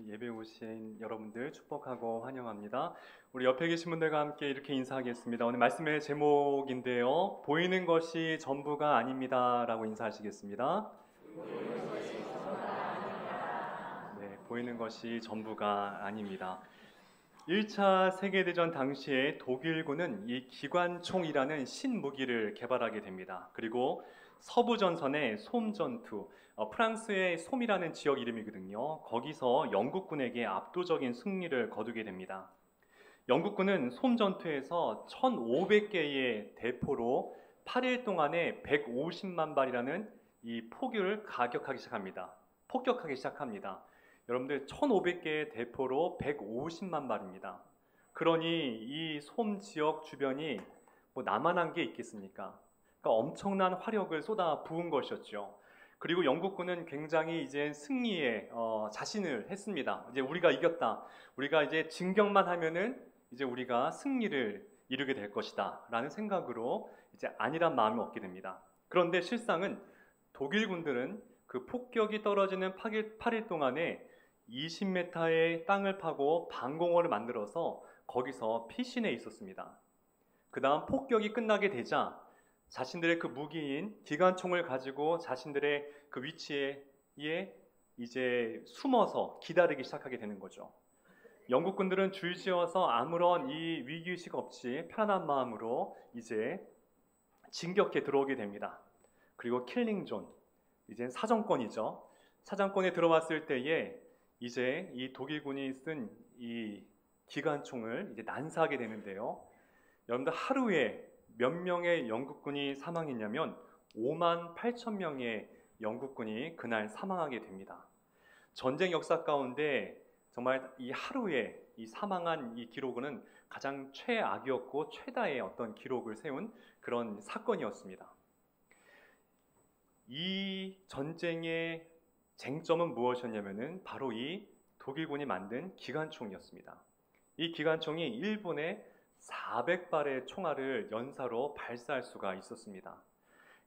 예배 오신 여러분들 축복하고 환영합니다. 우리 옆에 계신 분들과 함께 이렇게 인사하겠습니다. 오늘 말씀의 제목인데요. 보이는 것이 전부가 아닙니다 라고 인사하시겠습니다. 네, 보이는 것이 전부가 아닙니다. 1차 세계대전 당시에 독일군은 이 기관총이라는 신무기를 개발하게 됩니다. 그리고 서부전선의 솜전투, 프랑스의 솜이라는 지역 이름이거든요. 거기서 영국군에게 압도적인 승리를 거두게 됩니다. 영국군은 솜전투에서 1500개의 대포로 8일 동안에 150만 발이라는 이 폭격하기 시작합니다. 여러분들 1500개의 대포로 150만 발입니다. 그러니 이 솜 지역 주변이 뭐 나만한 게 있겠습니까? 그러니까 엄청난 화력을 쏟아 부은 것이었죠. 그리고 영국군은 굉장히 이제 승리에 자신을 했습니다. 이제 우리가 이겼다. 우리가 이제 진격만 하면은 이제 우리가 승리를 이루게 될 것이다. 라는 생각으로 이제 안일한 마음을 얻게 됩니다. 그런데 실상은 독일군들은 그 폭격이 떨어지는 8일 동안에 20m의 땅을 파고 방공호를 만들어서 거기서 피신해 있었습니다. 그 다음 폭격이 끝나게 되자 자신들의 그 무기인 기관총을 가지고 자신들의 그 위치에 이제 숨어서 기다리기 시작하게 되는 거죠. 영국군들은 줄지어서 아무런 이 위기의식 없이 편안한 마음으로 이제 진격해 들어오게 됩니다. 그리고 킬링존, 이제 사정권이죠. 사정권에 들어왔을 때에 이제 이 독일군이 쓴 이 기관총을 이제 난사하게 되는데요. 여러분들 하루에 몇 명의 영국군이 사망했냐면 5만 8천 명의 영국군이 그날 사망하게 됩니다. 전쟁 역사 가운데 정말 이 하루에 이 사망한 이 기록은 가장 최악이었고 최다의 어떤 기록을 세운 그런 사건이었습니다. 이 전쟁의 쟁점은 무엇이었냐면은 바로 이 독일군이 만든 기관총이었습니다. 이 기관총이 1분에 400발의 총알을 연사로 발사할 수가 있었습니다.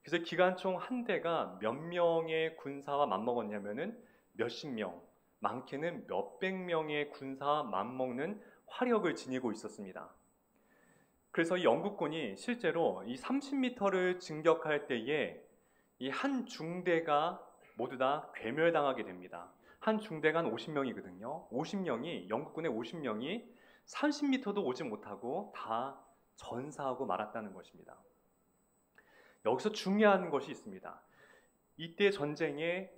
그래서 기관총 한 대가 몇 명의 군사와 맞먹었냐면은 몇십 명, 많게는 몇백 명의 군사와 맞먹는 화력을 지니고 있었습니다. 그래서 이 영국군이 실제로 이 30m를 진격할 때에 이 한 중대가 모두 다 괴멸당하게 됩니다. 한 중대가 한 50명이거든요. 50명이 영국군의 50명이 30m도 오지 못하고 다 전사하고 말았다는 것입니다. 여기서 중요한 것이 있습니다. 이때 전쟁에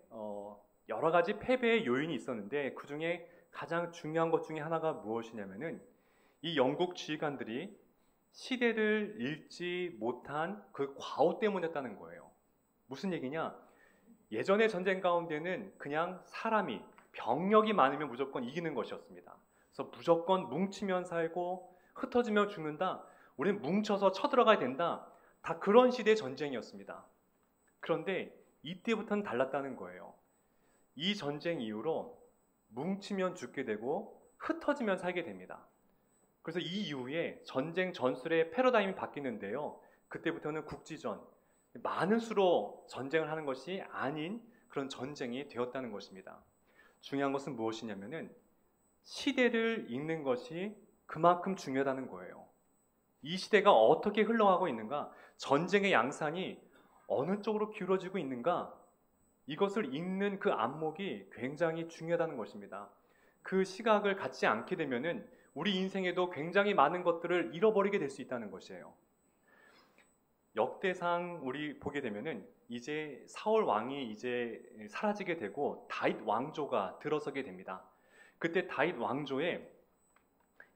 여러 가지 패배의 요인이 있었는데 그 중에 가장 중요한 것 중에 하나가 무엇이냐면은 이 영국 지휘관들이 시대를 읽지 못한 그 과오 때문이었다는 거예요. 무슨 얘기냐? 예전의 전쟁 가운데는 그냥 사람이 병력이 많으면 무조건 이기는 것이었습니다. 그래서 무조건 뭉치면 살고 흩어지면 죽는다. 우리는 뭉쳐서 쳐들어가야 된다. 다 그런 시대의 전쟁이었습니다. 그런데 이때부터는 달랐다는 거예요. 이 전쟁 이후로 뭉치면 죽게 되고 흩어지면 살게 됩니다. 그래서 이 이후에 전쟁 전술의 패러다임이 바뀌는데요. 그때부터는 국지전, 많은 수로 전쟁을 하는 것이 아닌 그런 전쟁이 되었다는 것입니다. 중요한 것은 무엇이냐면은 시대를 읽는 것이 그만큼 중요하다는 거예요. 이 시대가 어떻게 흘러가고 있는가, 전쟁의 양상이 어느 쪽으로 기울어지고 있는가, 이것을 읽는 그 안목이 굉장히 중요하다는 것입니다. 그 시각을 갖지 않게 되면은 우리 인생에도 굉장히 많은 것들을 잃어버리게 될 수 있다는 것이에요. 역대상 우리 보게 되면은 이제 사울 왕이 이제 사라지게 되고 다윗 왕조가 들어서게 됩니다. 그때 다윗 왕조에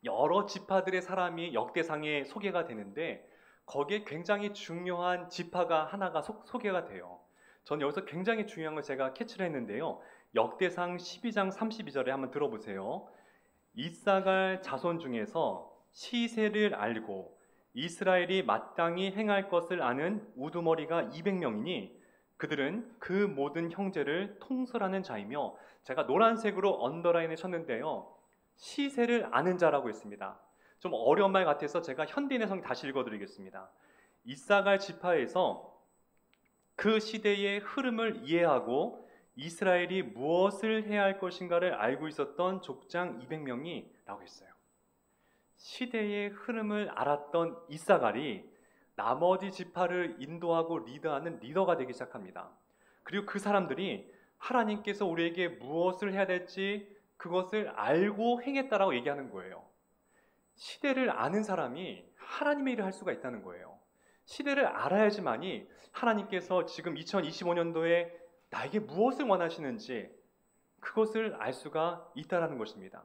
여러 지파들의 사람이 역대상에 소개가 되는데 거기에 굉장히 중요한 지파가 하나가 소개가 돼요. 전 여기서 굉장히 중요한 걸 제가 캐치를 했는데요. 역대상 12장 32절에 한번 들어보세요. 이사갈 자손 중에서 시세를 알고 이스라엘이 마땅히 행할 것을 아는 우두머리가 200명이니 그들은 그 모든 형제를 통솔하는 자이며, 제가 노란색으로 언더라인을 쳤는데요. 시세를 아는 자라고 했습니다. 좀 어려운 말 같아서 제가 현대인 해석 다시 읽어드리겠습니다. 이사갈 지파에서 그 시대의 흐름을 이해하고 이스라엘이 무엇을 해야 할 것인가를 알고 있었던 족장 200명이 라고 했어요. 시대의 흐름을 알았던 이사갈이 나머지 지파를 인도하고 리드하는 리더가 되기 시작합니다. 그리고 그 사람들이 하나님께서 우리에게 무엇을 해야 될지 그것을 알고 행했다라고 얘기하는 거예요. 시대를 아는 사람이 하나님의 일을 할 수가 있다는 거예요. 시대를 알아야지만이 하나님께서 지금 2025년도에 나에게 무엇을 원하시는지 그것을 알 수가 있다는 것입니다.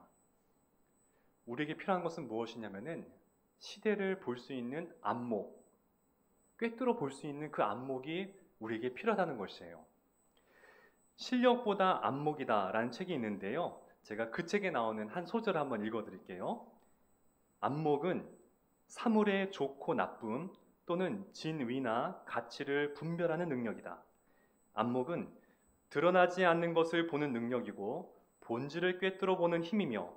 우리에게 필요한 것은 무엇이냐면은 시대를 볼 수 있는 안목, 꿰뚫어 볼 수 있는 그 안목이 우리에게 필요하다는 것이에요. 실력보다 안목이다 라는 책이 있는데요. 제가 그 책에 나오는 한 소절을 한번 읽어드릴게요. 안목은 사물의 좋고 나쁨 또는 진위나 가치를 분별하는 능력이다. 안목은 드러나지 않는 것을 보는 능력이고 본질을 꿰뚫어 보는 힘이며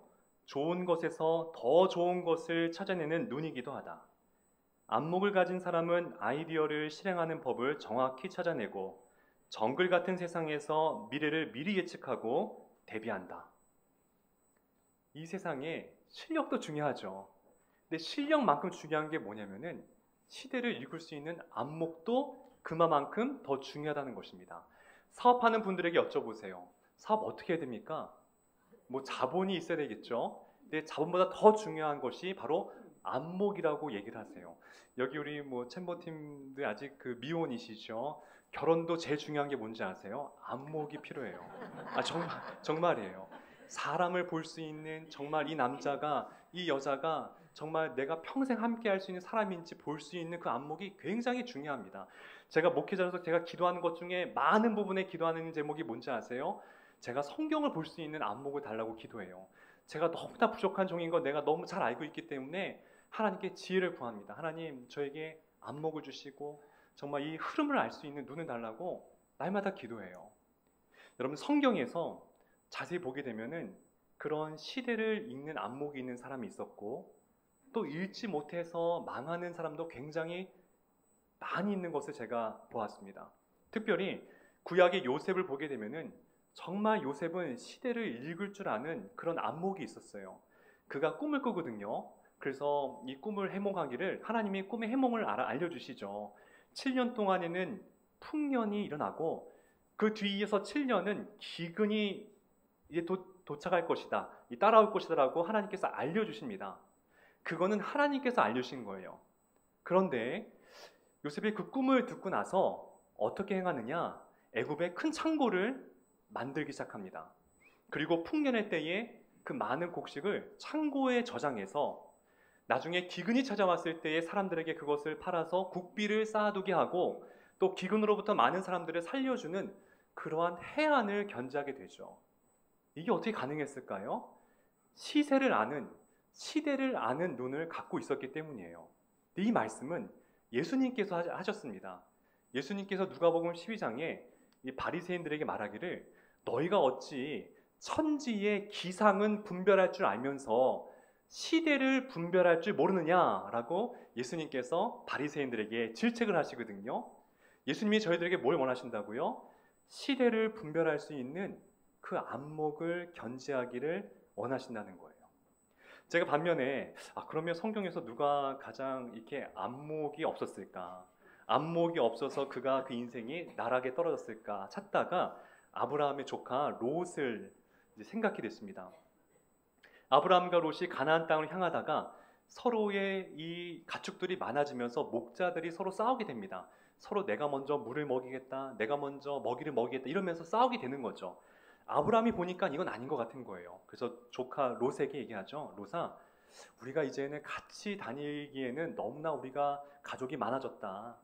좋은 것에서 더 좋은 것을 찾아내는 눈이기도 하다. 안목을 가진 사람은 아이디어를 실행하는 법을 정확히 찾아내고 정글 같은 세상에서 미래를 미리 예측하고 대비한다. 이 세상에 실력도 중요하죠. 근데 실력만큼 중요한 게 뭐냐면은 시대를 읽을 수 있는 안목도 그만큼 더 중요하다는 것입니다. 사업하는 분들에게 여쭤보세요. 사업 어떻게 해야 됩니까? 뭐 자본이 있어야 되겠죠. 근데 자본보다 더 중요한 것이 바로 안목이라고 얘기를 하세요. 여기 우리 뭐 챔버팀들 아직 그 미혼이시죠. 결혼도 제일 중요한 게 뭔지 아세요? 안목이 필요해요. 정말이에요. 사람을 볼 수 있는 정말 이 남자가 이 여자가 정말 내가 평생 함께 할 수 있는 사람인지 볼 수 있는 그 안목이 굉장히 중요합니다. 제가 목회자로서 제가 기도하는 것 중에 많은 부분에 기도하는 제목이 뭔지 아세요? 제가 성경을 볼 수 있는 안목을 달라고 기도해요. 제가 너무나 부족한 종인 거 내가 너무 잘 알고 있기 때문에 하나님께 지혜를 구합니다. 하나님 저에게 안목을 주시고 정말 이 흐름을 알 수 있는 눈을 달라고 날마다 기도해요. 여러분 성경에서 자세히 보게 되면은 그런 시대를 읽는 안목이 있는 사람이 있었고 또 읽지 못해서 망하는 사람도 굉장히 많이 있는 것을 제가 보았습니다. 특별히 구약의 요셉을 보게 되면은 정말 요셉은 시대를 읽을 줄 아는 그런 안목이 있었어요. 그가 꿈을 꾸거든요. 그래서 이 꿈을 해몽하기를 하나님이 꿈의 해몽을 알려주시죠. 7년 동안에는 풍년이 일어나고 그 뒤에서 7년은 기근이 이제 도착할 것이다. 따라올 것이다라고 하나님께서 알려주십니다. 그거는 하나님께서 알려주신 거예요. 그런데 요셉이 그 꿈을 듣고 나서 어떻게 행하느냐? 애굽에 큰 창고를 만들기 시작합니다. 그리고 풍년의 때에 그 많은 곡식을 창고에 저장해서 나중에 기근이 찾아왔을 때에 사람들에게 그것을 팔아서 국비를 쌓아두게 하고 또 기근으로부터 많은 사람들을 살려주는 그러한 해안을 견지하게 되죠. 이게 어떻게 가능했을까요? 시세를 아는, 시대를 아는 눈을 갖고 있었기 때문이에요. 이 말씀은 예수님께서 하셨습니다. 예수님께서 누가복음 12장에 이 바리새인들에게 말하기를 너희가 어찌 천지의 기상은 분별할 줄 알면서 시대를 분별할 줄 모르느냐라고 예수님께서 바리새인들에게 질책을 하시거든요. 예수님이 저희들에게 뭘 원하신다고요? 시대를 분별할 수 있는 그 안목을 견지하기를 원하신다는 거예요. 제가 반면에 그러면 성경에서 누가 가장 이렇게 안목이 없었을까? 안목이 없어서 그가 그 인생이 나락에 떨어졌을까 찾다가 아브라함의 조카 롯을 생각해 됐습니다. 아브라함과 롯이 가나안 땅을 향하다가 서로의 이 가축들이 많아지면서 목자들이 서로 싸우게 됩니다. 서로 내가 먼저 물을 먹이겠다, 내가 먼저 먹이를 먹이겠다 이러면서 싸우게 되는 거죠. 아브라함이 보니까 이건 아닌 것 같은 거예요. 그래서 조카 롯에게 얘기하죠. 롯아, 우리가 이제는 같이 다니기에는 너무나 우리가 가족이 많아졌다.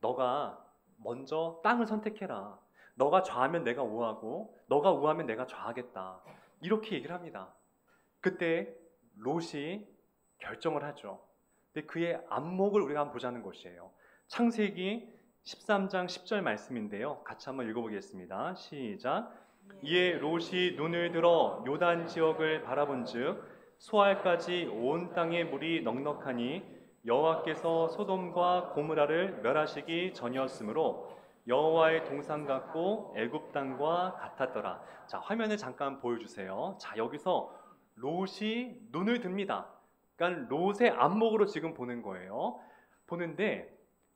너가 먼저 땅을 선택해라. 너가 좌하면 내가 우하고 너가 우하면 내가 좌하겠다. 이렇게 얘기를 합니다. 그때 롯이 결정을 하죠. 근데 그의 안목을 우리가 한번 보자는 것이에요. 창세기 13장 10절 말씀인데요. 같이 한번 읽어보겠습니다. 시작. 이에 롯이 눈을 들어 요단 지역을 바라본즉 소알까지 온 땅의 물이 넉넉하니 여호와께서 소돔과 고므라를 멸하시기 전이었으므로 여호와의 동산 같고 애굽 땅과 같았더라. 자, 화면을 잠깐 보여주세요. 자, 여기서 롯이 눈을 듭니다. 그러니까 롯의 안목으로 지금 보는 거예요. 보는데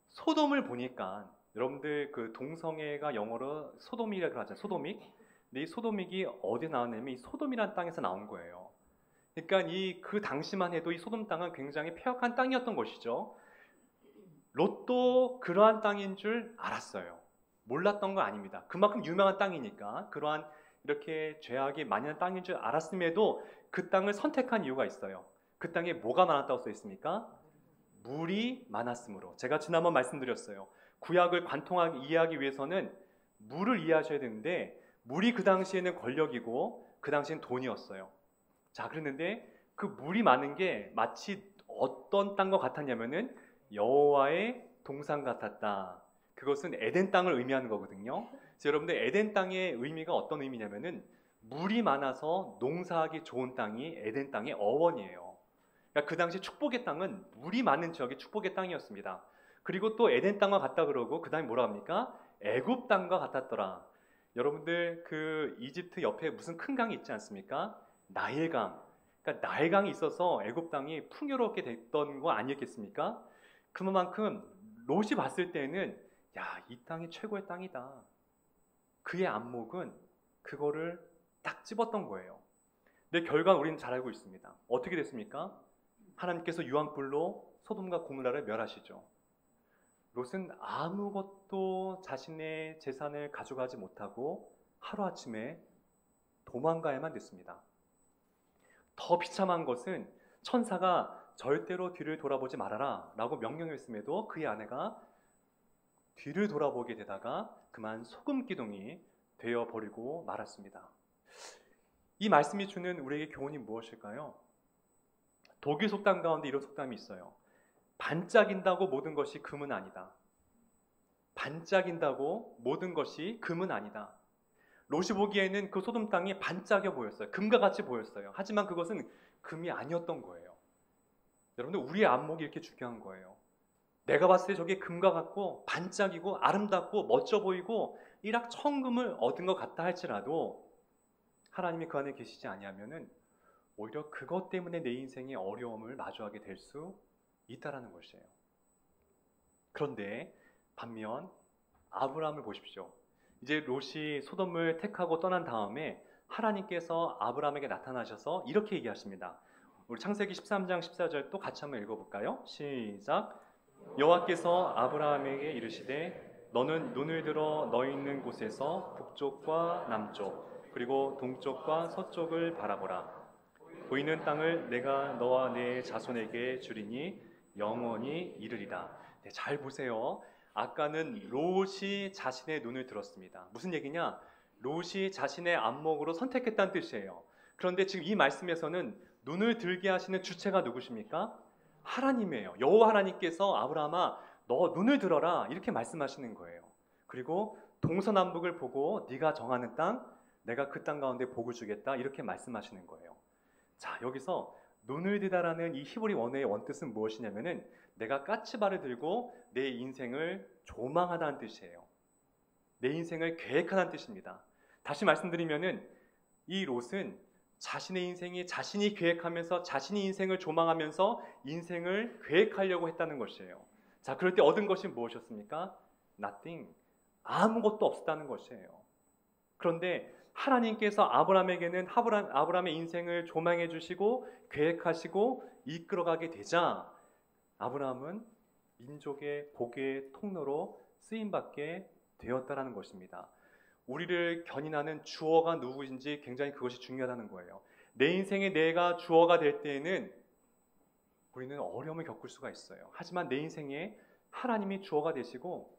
소돔을 보니까 여러분들 그 동성애가 영어로 소돔이라고 하잖아요. 소돔익. 근데 이 소돔익이 어디 나왔냐면 이 소돔이라는 땅에서 나온 거예요. 그러니까 그 당시만 해도 이 소돔 땅은 굉장히 폐역한 땅이었던 것이죠. 롯도 그러한 땅인 줄 알았어요. 몰랐던 거 아닙니다. 그만큼 유명한 땅이니까 그러한 이렇게 죄악이 많이 난 땅인 줄 알았음에도 그 땅을 선택한 이유가 있어요. 그 땅에 뭐가 많았다고 써 있습니까? 물이 많았으므로. 제가 지난번 말씀드렸어요. 구약을 관통하기 이해하기 위해서는 물을 이해하셔야 되는데 물이 그 당시에는 권력이고 그 당시엔 돈이었어요. 자, 그랬는데 그 물이 많은 게 마치 어떤 땅과 같았냐면은 여호와의 동산 같았다. 그것은 에덴 땅을 의미하는 거거든요. 그래서 여러분들 에덴 땅의 의미가 어떤 의미냐면은 물이 많아서 농사하기 좋은 땅이 에덴 땅의 어원이에요. 그러니까 그 당시 축복의 땅은 물이 많은 지역이 축복의 땅이었습니다. 그리고 또 에덴 땅과 같다 그러고 그 다음에 뭐라 합니까? 애굽 땅과 같았더라. 여러분들 그 이집트 옆에 무슨 큰 강이 있지 않습니까? 나일강. 그러니까 나일강이 있어서 애굽 땅이 풍요롭게 됐던 거 아니었겠습니까? 그만큼 롯이 봤을 때는 야, 이 땅이 최고의 땅이다. 그의 안목은 그거를 딱 집었던 거예요. 근데 결과는 우리는 잘 알고 있습니다. 어떻게 됐습니까? 하나님께서 유황불로 소돔과 고모라를 멸하시죠. 롯은 아무것도 자신의 재산을 가져가지 못하고 하루아침에 도망가야만 됐습니다. 더 비참한 것은 천사가 절대로 뒤를 돌아보지 말아라 라고 명령했음에도 그의 아내가 뒤를 돌아보게 되다가 그만 소금기둥이 되어버리고 말았습니다. 이 말씀이 주는 우리에게 교훈이 무엇일까요? 독일 속담 가운데 이런 속담이 있어요. 반짝인다고 모든 것이 금은 아니다. 반짝인다고 모든 것이 금은 아니다. 롯이 보기에는 그 소돔 땅이 반짝여 보였어요. 금과 같이 보였어요. 하지만 그것은 금이 아니었던 거예요. 여러분들, 우리의 안목이 이렇게 중요한 거예요. 내가 봤을 때 저게 금과 같고 반짝이고 아름답고 멋져 보이고 일확천금을 얻은 것 같다 할지라도 하나님이 그 안에 계시지 아니하면은 오히려 그것 때문에 내 인생의 어려움을 마주하게 될 수 있다라는 것이에요. 그런데 반면 아브라함을 보십시오. 이제 롯이 소돔을 택하고 떠난 다음에 하나님께서 아브라함에게 나타나셔서 이렇게 얘기하십니다. 우리 창세기 13장 14절 또 같이 한번 읽어볼까요? 시작. 여호와께서 아브라함에게 이르시되 너는 눈을 들어 너 있는 곳에서 북쪽과 남쪽 그리고 동쪽과 서쪽을 바라보라. 보이는 땅을 내가 너와 내 자손에게 주리니 영원히 이르리라. 네, 잘 보세요. 아까는 롯이 자신의 눈을 들었습니다. 무슨 얘기냐? 롯이 자신의 안목으로 선택했다는 뜻이에요. 그런데 지금 이 말씀에서는 눈을 들게 하시는 주체가 누구십니까? 하나님이에요. 여호와 하나님께서 아브라함아 너 눈을 들어라 이렇게 말씀하시는 거예요. 그리고 동서남북을 보고 네가 정하는 땅 내가 그 땅 가운데 복을 주겠다 이렇게 말씀하시는 거예요. 자, 여기서 눈을 드다라는 이 히브리 원어의 원뜻은 무엇이냐면은 내가 까치발을 들고 내 인생을 조망하다는 뜻이에요. 내 인생을 계획하다는 뜻입니다. 다시 말씀드리면은 이 롯은 자신의 인생이 자신이 계획하면서 자신이 인생을 조망하면서 인생을 계획하려고 했다는 것이에요. 자, 그럴 때 얻은 것이 무엇이었습니까? Nothing. 아무것도 없었다는 것이에요. 그런데 하나님께서 아브라함에게는 아브라함의 인생을 조망해 주시고 계획하시고 이끌어가게 되자 아브라함은 민족의 복의 통로로 쓰임받게 되었다는 것입니다. 우리를 견인하는 주어가 누구인지 굉장히 그것이 중요하다는 거예요. 내 인생에 내가 주어가 될 때에는 우리는 어려움을 겪을 수가 있어요. 하지만 내 인생에 하나님이 주어가 되시고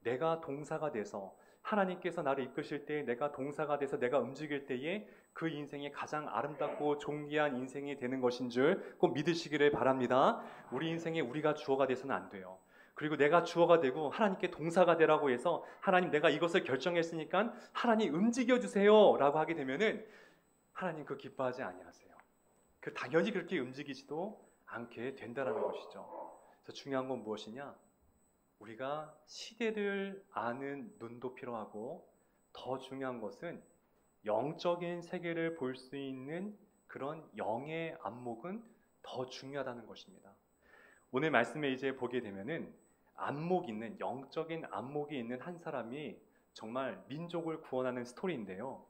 내가 동사가 돼서 하나님께서 나를 이끄실 때 내가 동사가 돼서 내가 움직일 때에 그 인생이 가장 아름답고 존귀한 인생이 되는 것인 줄 꼭 믿으시기를 바랍니다. 우리 인생에 우리가 주어가 돼서는 안 돼요. 그리고 내가 주어가 되고 하나님께 동사가 되라고 해서 하나님 내가 이것을 결정했으니까 하나님 움직여주세요 라고 하게 되면은 하나님 그거 기뻐하지 아니하세요. 그 당연히 그렇게 움직이지도 않게 된다는 것이죠. 그래서 중요한 건 무엇이냐? 우리가 시대를 아는 눈도 필요하고 더 중요한 것은 영적인 세계를 볼 수 있는 그런 영의 안목은 더 중요하다는 것입니다. 오늘 말씀에 이제 보게 되면은 안목 있는 영적인 안목이 있는 한 사람이 정말 민족을 구원하는 스토리인데요.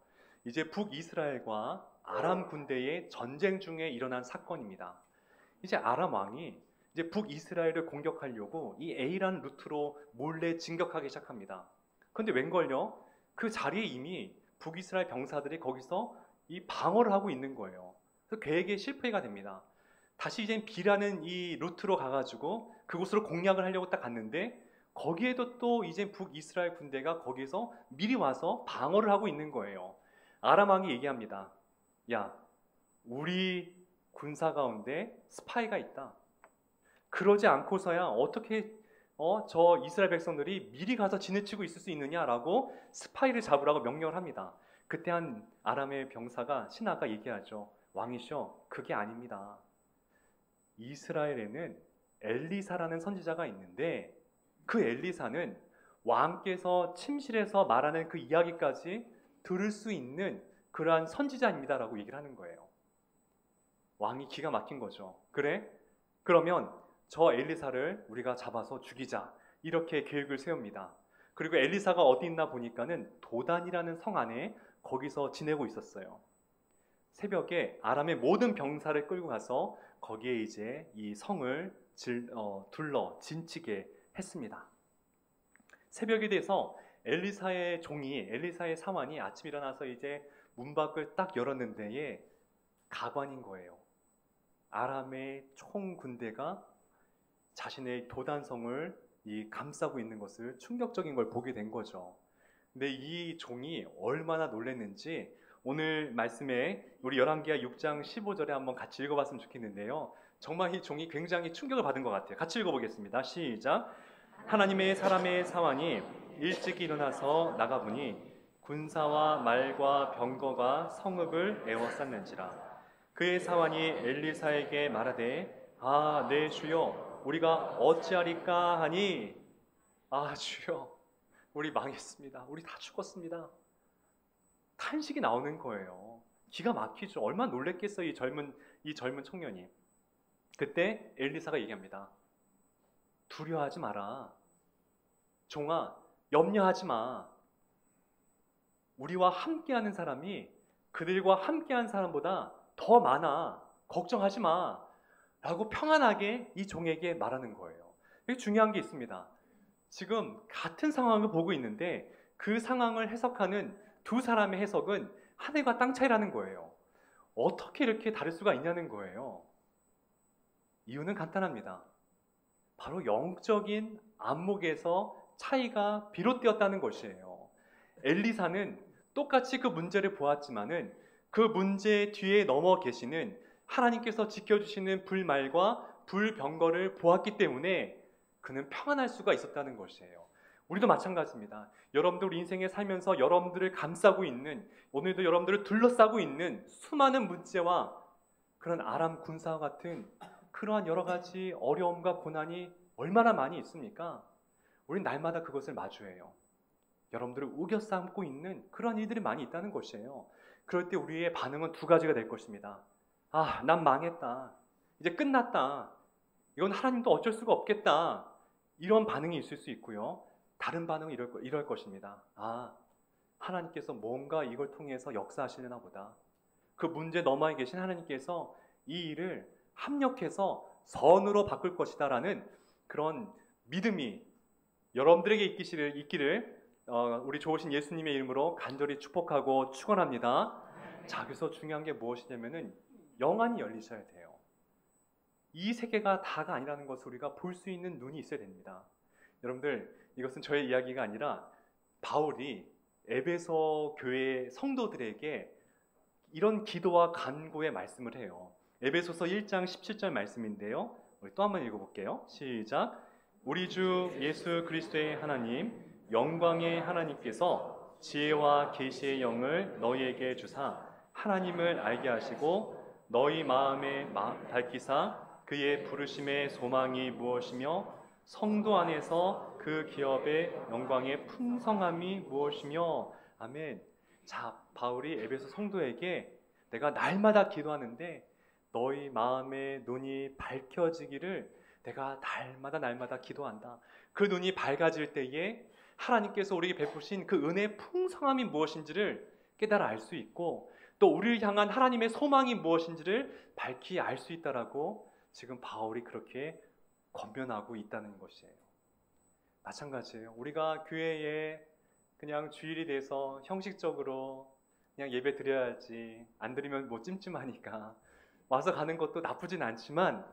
이제 북이스라엘과 아람 군대의 전쟁 중에 일어난 사건입니다. 이제 아람 왕이 이제 북이스라엘을 공격하려고 이 A라는 루트로 몰래 진격하기 시작합니다. 그런데 웬걸요? 그 자리에 이미 북이스라엘 병사들이 거기서 이 방어를 하고 있는 거예요. 그래서 계획에 실패가 됩니다. 다시 이제 B라는 이 루트로 가가지고 그곳으로 공략을 하려고 딱 갔는데 거기에도 또 이제 북이스라엘 군대가 거기서 미리 와서 방어를 하고 있는 거예요. 아람 왕이 얘기합니다. 야, 우리 군사 가운데 스파이가 있다. 그러지 않고서야 어떻게 저 이스라엘 백성들이 미리 가서 지네치고 있을 수 있느냐라고 스파이를 잡으라고 명령을 합니다. 그때 한 아람의 병사가 신하가 얘기하죠. 왕이시여, 그게 아닙니다. 이스라엘에는 엘리사라는 선지자가 있는데 그 엘리사는 왕께서 침실에서 말하는 그 이야기까지 들을 수 있는 그러한 선지자입니다라고 얘기를 하는 거예요. 왕이 기가 막힌 거죠. 그래? 그러면 저 엘리사를 우리가 잡아서 죽이자. 이렇게 계획을 세웁니다. 그리고 엘리사가 어디 있나 보니까는 도단이라는 성 안에 거기서 지내고 있었어요. 새벽에 아람의 모든 병사를 끌고 가서 거기에 이제 이 성을 둘러 진치게 했습니다. 새벽이 돼서 엘리사의 사환이 아침 일어나서 이제 문밖을 딱 열었는데에 가관인 거예요. 아람의 총 군대가 자신의 도단성을 감싸고 있는 것을 충격적인 걸 보게 된 거죠. 근데 이 종이 얼마나 놀랐는지 오늘 말씀에 우리 열왕기하 6장 15절에 한번 같이 읽어봤으면 좋겠는데요. 정말 이 종이 굉장히 충격을 받은 것 같아요. 같이 읽어보겠습니다. 시작. 하나님의 사람의 사환이 일찍 일어나서 나가보니 군사와 말과 병거가 성읍을 에워쌌는지라. 그의 사환이 엘리사에게 말하되 아, 네 주여, 우리가 어찌하리까 하니 아 주여, 우리 망했습니다. 우리 다 죽었습니다. 탄식이 나오는 거예요. 기가 막히죠. 얼마나 놀랬겠어요, 이 젊은 청년이. 그때 엘리사가 얘기합니다. 두려워하지 마라. 종아, 염려하지 마. 우리와 함께하는 사람이 그들과 함께한 사람보다 더 많아. 걱정하지 마. 라고 평안하게 이 종에게 말하는 거예요. 이게 중요한 게 있습니다. 지금 같은 상황을 보고 있는데 그 상황을 해석하는 두 사람의 해석은 하늘과 땅 차이라는 거예요. 어떻게 이렇게 다를 수가 있냐는 거예요. 이유는 간단합니다. 바로 영적인 안목에서 차이가 비롯되었다는 것이에요. 엘리사는 똑같이 그 문제를 보았지만은 그 문제 뒤에 넘어 계시는 하나님께서 지켜주시는 불말과 불병거를 보았기 때문에 그는 평안할 수가 있었다는 것이에요. 우리도 마찬가지입니다. 여러분들 우리 인생에 살면서 여러분들을 감싸고 있는, 오늘도 여러분들을 둘러싸고 있는 수많은 문제와 그런 아람 군사와 같은 그러한 여러 가지 어려움과 고난이 얼마나 많이 있습니까? 우린 날마다 그것을 마주해요. 여러분들을 우겨싸고 있는 그런 일들이 많이 있다는 것이에요. 그럴 때 우리의 반응은 두 가지가 될 것입니다. 아, 난 망했다. 이제 끝났다. 이건 하나님도 어쩔 수가 없겠다. 이런 반응이 있을 수 있고요. 다른 반응은 이럴 것입니다. 아, 하나님께서 뭔가 이걸 통해서 역사하시려나 보다. 그 문제 너머에 계신 하나님께서 이 일을 합력해서 선으로 바꿀 것이다 라는 그런 믿음이 여러분들에게 있기를 우리 좋으신 예수님의 이름으로 간절히 축복하고 축원합니다. 자, 그래서 중요한 게 무엇이냐면은 영안이 열리셔야 돼요. 이 세계가 다가 아니라는 것을 우리가 볼 수 있는 눈이 있어야 됩니다. 여러분들, 이것은 저의 이야기가 아니라 바울이 에베소 교회 성도들에게 이런 기도와 간구의 말씀을 해요. 에베소서 1장 17절 말씀인데요. 우리 또 한번 읽어볼게요. 시작. 우리 주 예수 그리스도의 하나님, 영광의 하나님께서 지혜와 계시의 영을 너희에게 주사 하나님을 알게 하시고 너희 마음에 밝히사 그의 부르심의 소망이 무엇이며 성도 안에서 그 기업의 영광의 풍성함이 무엇이며. 아멘. 자, 바울이 에베소 성도에게 내가 날마다 기도하는데 너희 마음의 눈이 밝혀지기를 내가 날마다 기도한다. 그 눈이 밝아질 때에 하나님께서 우리에게 베푸신 그 은혜의 풍성함이 무엇인지를 깨달아 알 수 있고, 또 우리를 향한 하나님의 소망이 무엇인지를 밝히 알 수 있다라고 지금 바울이 그렇게 권면하고 있다는 것이에요. 마찬가지예요. 우리가 교회에 그냥 주일이 돼서 형식적으로 그냥 예배 드려야지, 안 드리면 뭐 찜찜하니까 와서 가는 것도 나쁘진 않지만,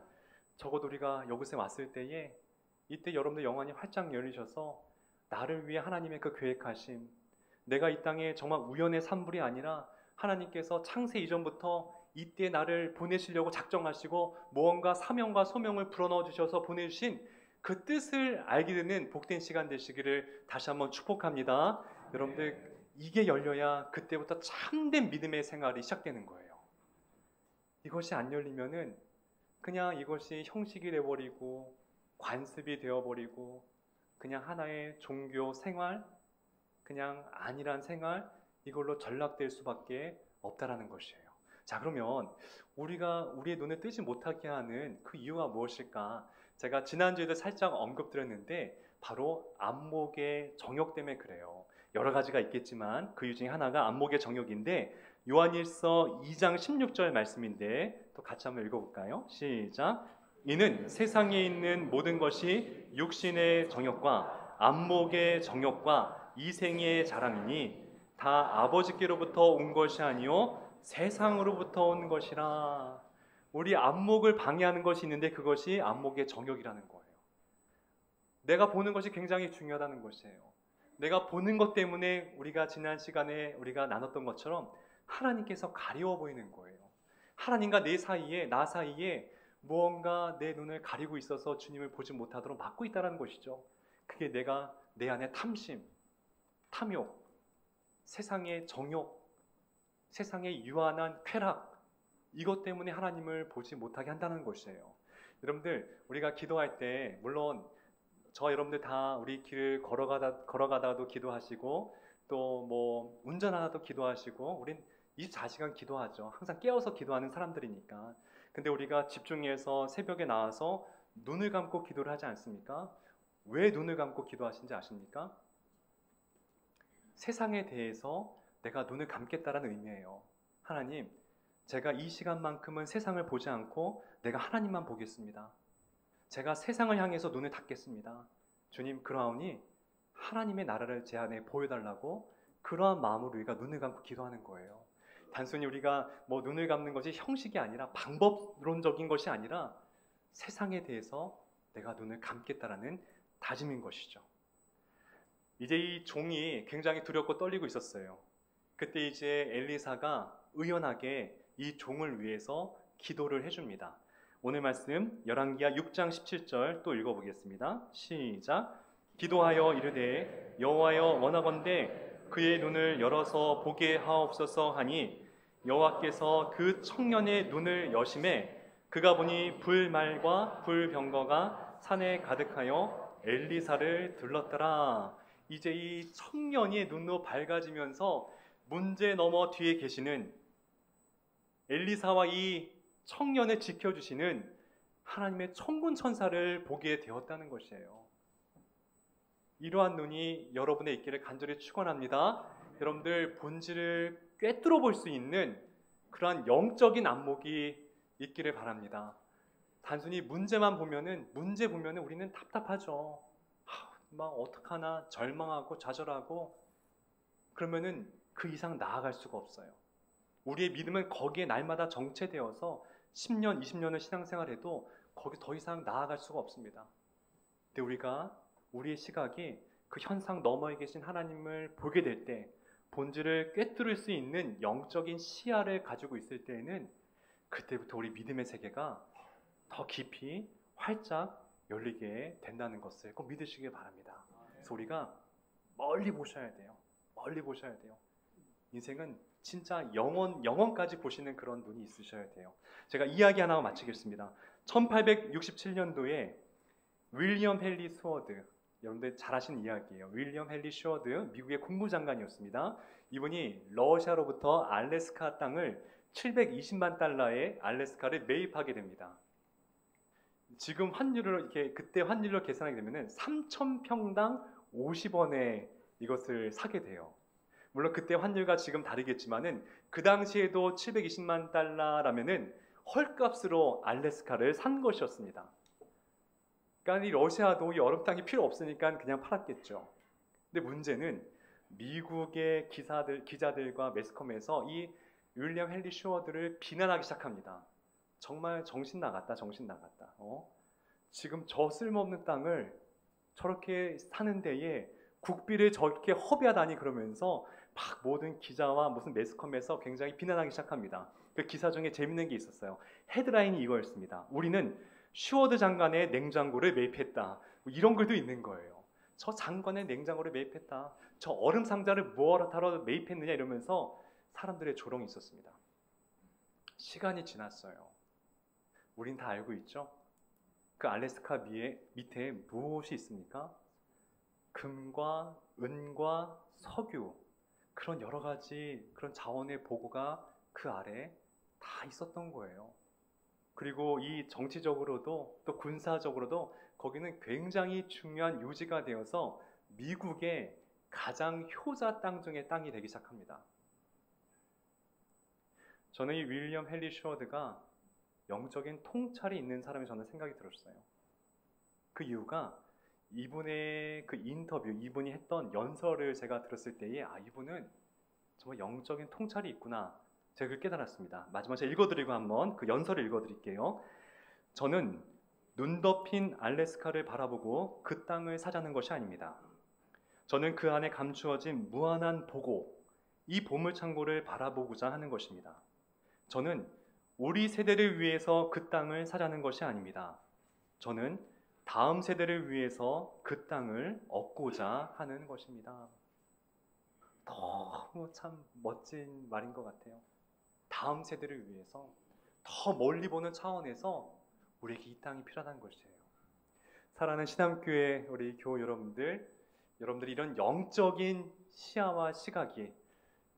적어도 우리가 여기서 왔을 때에 이때 여러분들 영안이 활짝 열리셔서 나를 위해 하나님의 그 계획하심, 내가 이 땅에 정말 우연의 산물이 아니라 하나님께서 창세 이전부터 이때 나를 보내시려고 작정하시고 무언가 사명과 소명을 불어넣어 주셔서 보내주신 그 뜻을 알게 되는 복된 시간 되시기를 다시 한번 축복합니다. 여러분들, 이게 열려야 그때부터 참된 믿음의 생활이 시작되는 거예요. 이것이 안 열리면은 그냥 이것이 형식이 되어버리고 관습이 되어버리고 그냥 하나의 종교 생활, 그냥 안일한 생활, 이걸로 전락될 수밖에 없다라는 것이에요. 자, 그러면 우리가 우리의 눈을 뜨지 못하게 하는 그 이유가 무엇일까? 제가 지난주에도 살짝 언급드렸는데 바로 안목의 정욕 때문에 그래요. 여러 가지가 있겠지만 그 이유 중에 하나가 안목의 정욕인데, 요한일서 2장 16절 말씀인데 또 같이 한번 읽어볼까요? 시작. 이는 세상에 있는 모든 것이 육신의 정욕과 안목의 정욕과 이생의 자랑이니 다 아버지께로부터 온 것이 아니요 세상으로부터 온 것이라. 우리 안목을 방해하는 것이 있는데 그것이 안목의 정욕이라는 거예요. 내가 보는 것이 굉장히 중요하다는 것이에요. 내가 보는 것 때문에 우리가 지난 시간에 우리가 나눴던 것처럼 하나님께서 가려워 보이는 거예요. 하나님과 나 사이에 무언가 내 눈을 가리고 있어서 주님을 보지 못하도록 막고 있다는 것이죠. 그게 내가 내 안에 탐심, 탐욕, 세상의 정욕, 세상의 유한한 쾌락, 이것 때문에 하나님을 보지 못하게 한다는 것이에요. 여러분들, 우리가 기도할 때 물론 저 여러분들 다 우리 길을 걸어가다가도 기도하시고 또 뭐 운전하다도 기도하시고 우린 24시간 기도하죠. 항상 깨어서 기도하는 사람들이니까. 근데 우리가 집중해서 새벽에 나와서 눈을 감고 기도를 하지 않습니까? 왜 눈을 감고 기도하신지 아십니까? 세상에 대해서 내가 눈을 감겠다라는 의미예요. 하나님, 제가 이 시간만큼은 세상을 보지 않고 내가 하나님만 보겠습니다. 제가 세상을 향해서 눈을 닫겠습니다. 주님, 그러하오니 하나님의 나라를 제 안에 보여달라고, 그러한 마음으로 우리가 눈을 감고 기도하는 거예요. 단순히 우리가 뭐 눈을 감는 것이 형식이 아니라 방법론적인 것이 아니라 세상에 대해서 내가 눈을 감겠다라는 다짐인 것이죠. 이제 이 종이 굉장히 두렵고 떨리고 있었어요. 그때 이제 엘리사가 의연하게 이 종을 위해서 기도를 해줍니다. 오늘 말씀 열왕기하 6장 17절 또 읽어보겠습니다. 시작. 기도하여 이르되 여호와여 원하건대 그의 눈을 열어서 보게 하옵소서 하니 여호와께서 그 청년의 눈을 여심해 그가 보니 불말과 불병거가 산에 가득하여 엘리사를 들렀더라. 이제 이 청년이 눈으로 밝아지면서 문제 넘어 뒤에 계시는 엘리사와 이 청년을 지켜주시는 하나님의 천군 천사를 보게 되었다는 것이에요. 이러한 눈이 여러분에 있기를 간절히 축원합니다. 여러분들 본질을 꿰뚫어 볼 수 있는 그러한 영적인 안목이 있기를 바랍니다. 단순히 문제 보면은 우리는 답답하죠. 막 어떡하나 절망하고 좌절하고 그러면은 그 이상 나아갈 수가 없어요. 우리의 믿음은 거기에 날마다 정체되어서 10년, 20년을 신앙생활해도 거기 더 이상 나아갈 수가 없습니다. 근데 우리가 우리의 시각이 그 현상 너머에 계신 하나님을 보게 될 때, 본질을 꿰뚫을 수 있는 영적인 시야를 가지고 있을 때에는 그때부터 우리 믿음의 세계가 더 깊이 활짝 열리게 된다는 것을 꼭 믿으시길 바랍니다. 그래서 우리가 멀리 보셔야 돼요. 멀리 보셔야 돼요. 인생은 진짜 영원까지 보시는 그런 눈이 있으셔야 돼요. 제가 이야기 하나 마치겠습니다. 1867년도에 윌리엄 헨리 스워드, 여러분들 잘 아시는 이야기예요. 윌리엄 헨리 스워드, 미국의 국무장관이었습니다. 이분이 러시아로부터 알래스카 땅을 720만 달러의 알래스카를 매입하게 됩니다. 지금 환율을 이렇게 그때 환율로 계산하게 되면은 3,000평당 50원에 이것을 사게 돼요. 물론 그때 환율과 지금 다르겠지만은 그 당시에도 720만 달러라면은 헐값으로 알래스카를 산 것이었습니다. 그러니까 이 러시아도 이 얼음 땅이 필요 없으니까 그냥 팔았겠죠. 근데 문제는 미국의 기자들과 매스컴에서 이 윌리엄 헨리 슈워드를 비난하기 시작합니다. 정말 정신 나갔다. 지금 저 쓸모없는 땅을 저렇게 사는 데에 국비를 저렇게 허비하다니, 그러면서 막 모든 기자와 무슨 매스컴에서 굉장히 비난하기 시작합니다. 그 기사 중에 재밌는 게 있었어요. 헤드라인이 이거였습니다. 우리는 슈워드 장관의 냉장고를 매입했다. 이런 글도 있는 거예요. 저 장관의 냉장고를 매입했다. 저 얼음 상자를 뭐하러 매입했느냐 이러면서 사람들의 조롱이 있었습니다. 시간이 지났어요. 우린 다 알고 있죠? 그 알래스카 밑에 무엇이 있습니까? 금과 은과 석유, 그런 여러 가지 그런 자원의 보고가 그 아래 다 있었던 거예요. 그리고 이 정치적으로도 또 군사적으로도 거기는 굉장히 중요한 요지가 되어서 미국의 가장 효자 땅 중의 땅이 되기 시작합니다. 저는 이 윌리엄 헨리 슈워드가 영적인 통찰이 있는 사람이 저는 생각이 들었어요. 그 이유가 이분의 그 인터뷰, 이분이 했던 연설을 제가 들었을 때에 이분은 정말 영적인 통찰이 있구나, 제가 그걸 깨달았습니다. 마지막 제가 읽어드리고 한번 그 연설을 읽어드릴게요. 저는 눈 덮인 알래스카를 바라보고 그 땅을 사자는 것이 아닙니다. 저는 그 안에 감추어진 무한한 보고, 이 보물창고를 바라보고자 하는 것입니다. 저는 우리 세대를 위해서 그 땅을 사자는 것이 아닙니다. 저는 다음 세대를 위해서 그 땅을 얻고자 하는 것입니다. 너무 참 멋진 말인 것 같아요. 다음 세대를 위해서 더 멀리 보는 차원에서 우리에게 이 땅이 필요하다는 것이에요. 사랑하는 신앙교회 우리 교우 여러분들이 이런 영적인 시야와 시각이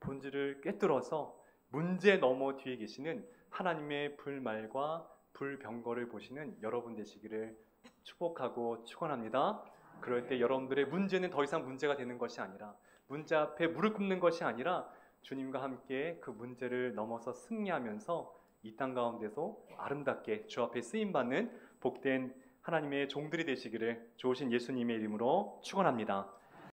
본질을 꿰뚫어서 문제 너머 뒤에 계시는 하나님의 불말과 불병거를 보시는 여러분 되시기를 축복하고 축원합니다. 그럴 때 여러분들의 문제는 더 이상 문제가 되는 것이 아니라, 문제 앞에 무릎 꿇는 것이 아니라 주님과 함께 그 문제를 넘어서 승리하면서 이 땅 가운데서 아름답게 주 앞에 쓰임받는 복된 하나님의 종들이 되시기를 좋으신 예수님의 이름으로 축원합니다.